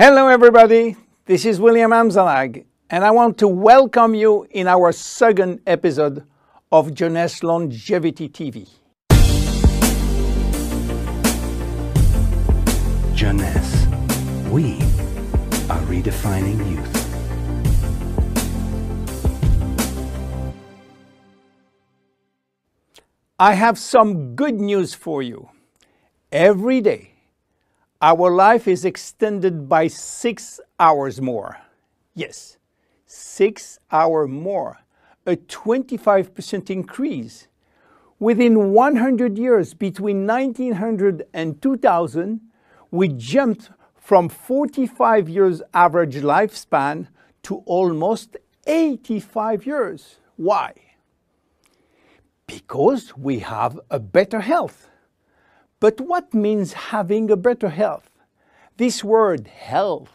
Hello everybody, this is William Amzalag, and I want to welcome you in our second episode of Jeunesse Longevity TV. Jeunesse, we are redefining youth. I have some good news for you. Every day, our life is extended by 6 hours more. Yes, 6 hours more, a 25% increase. Within 100 years, between 1900 and 2000, we jumped from 45 years average lifespan to almost 85 years. Why? Because we have a better health. But what means having a better health? This word health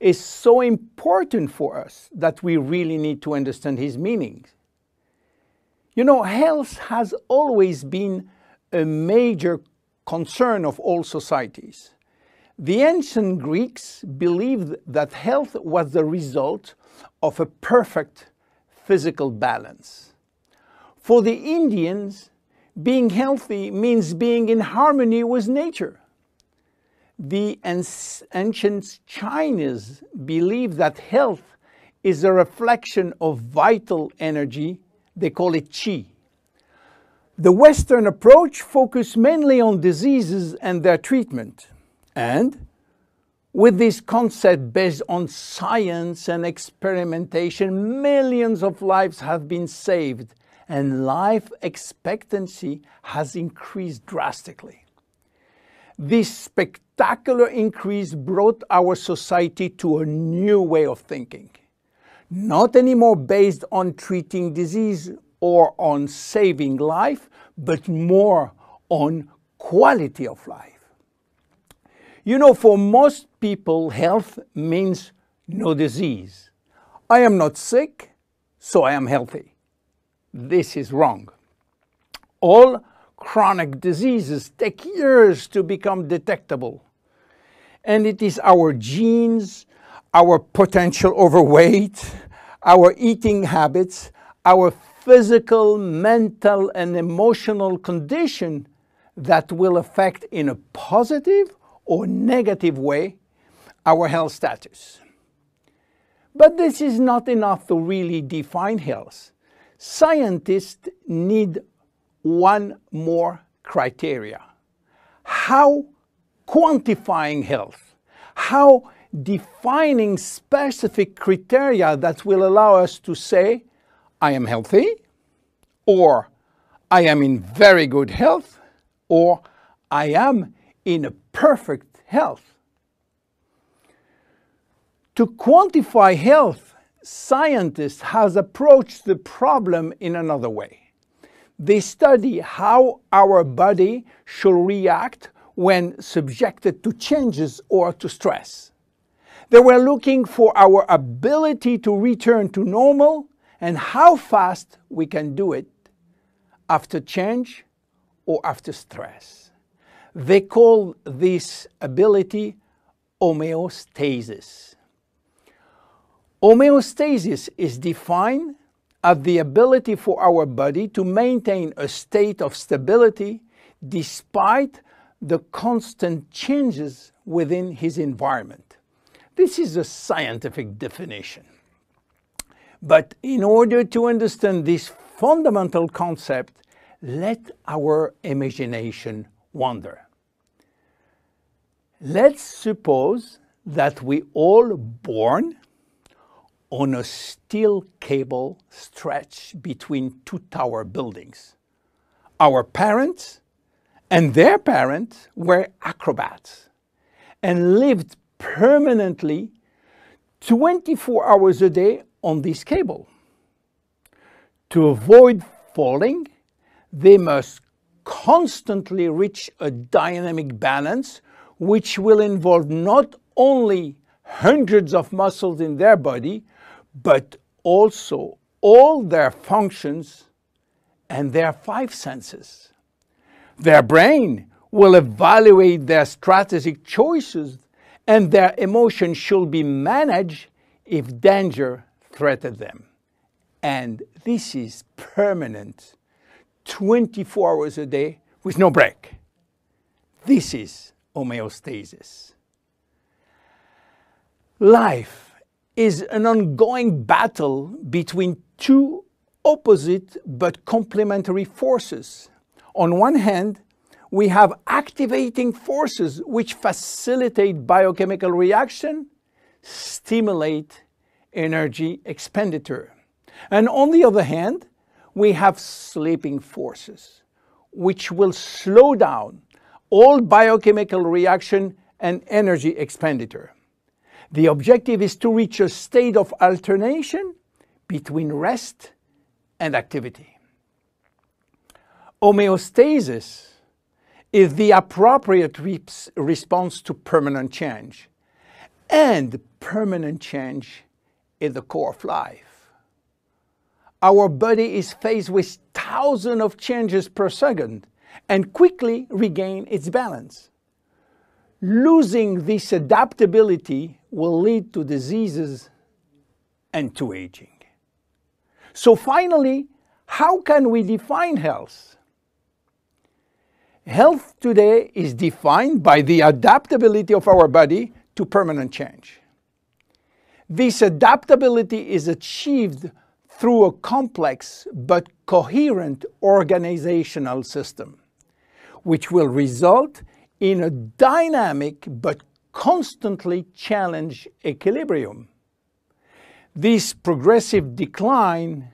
is so important for us that we really need to understand his meaning. You know, health has always been a major concern of all societies. The ancient Greeks believed that health was the result of a perfect physical balance. For the Indians, being healthy means being in harmony with nature. The ancient Chinese believe that health is a reflection of vital energy. They call it qi. The Western approach focuses mainly on diseases and their treatment. And with this concept based on science and experimentation, millions of lives have been saved and life expectancy has increased drastically. This spectacular increase brought our society to a new way of thinking, not anymore based on treating disease or on saving life, but more on quality of life. You know, for most people, health means no disease. I am not sick, so I am healthy. This is wrong. All chronic diseases take years to become detectable. And it is our genes, our potential overweight, our eating habits, our physical, mental, and emotional condition that will affect in a positive or negative way our health status. But this is not enough to really define health. Scientists need one more criteria. How quantifying health, how defining specific criteria that will allow us to say, I am healthy, or I am in very good health, or I am in a perfect health. To quantify health, scientists have approached the problem in another way. They study how our body should react when subjected to changes or to stress. They were looking for our ability to return to normal and how fast we can do it after change or after stress. They call this ability homeostasis. Homeostasis is defined as the ability for our body to maintain a state of stability despite the constant changes within his environment. This is a scientific definition. But in order to understand this fundamental concept, let our imagination wander. Let's suppose that we all born on a steel cable stretched between two tower buildings. Our parents and their parents were acrobats and lived permanently 24 hours a day on this cable. To avoid falling, they must constantly reach a dynamic balance, which will involve not only hundreds of muscles in their body, but also all their functions and their 5 senses. Their brain will evaluate their strategic choices and their emotions should be managed if danger threatens them. And this is permanent, 24 hours a day with no break. This is homeostasis. Life is an ongoing battle between two opposite but complementary forces. On one hand, we have activating forces which facilitate biochemical reaction, stimulate energy expenditure. And on the other hand, we have sleeping forces which will slow down all biochemical reaction and energy expenditure. The objective is to reach a state of alternation between rest and activity. Homeostasis is the appropriate response to permanent change. And permanent change is the core of life. Our body is faced with thousands of changes per second and quickly regain its balance. Losing this adaptability will lead to diseases and to aging. So finally, how can we define health? Health today is defined by the adaptability of our body to permanent change. This adaptability is achieved through a complex but coherent organizational system, which will result in a dynamic but constantly challenged equilibrium. This progressive decline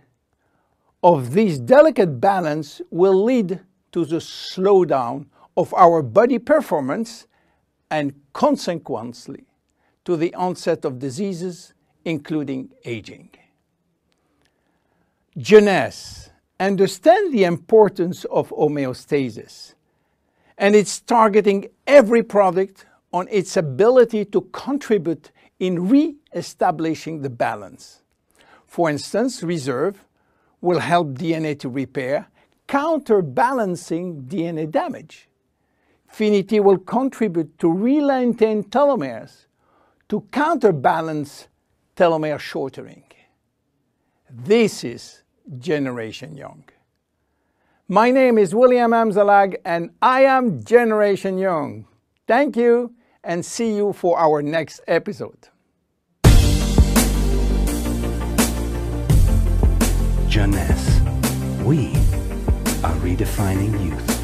of this delicate balance will lead to the slowdown of our body performance and consequently to the onset of diseases, including aging. Jeunesse understands the importance of homeostasis, and it's targeting every product on its ability to contribute in re-establishing the balance. For instance, Reserve will help DNA to repair, counterbalancing DNA damage. Finity will contribute to re-lengthen telomeres to counterbalance telomere shortening. This is Generation Young. My name is William Amzalag, and I am Generation Young. Thank you, and see you for our next episode. Jeunesse. We are redefining youth.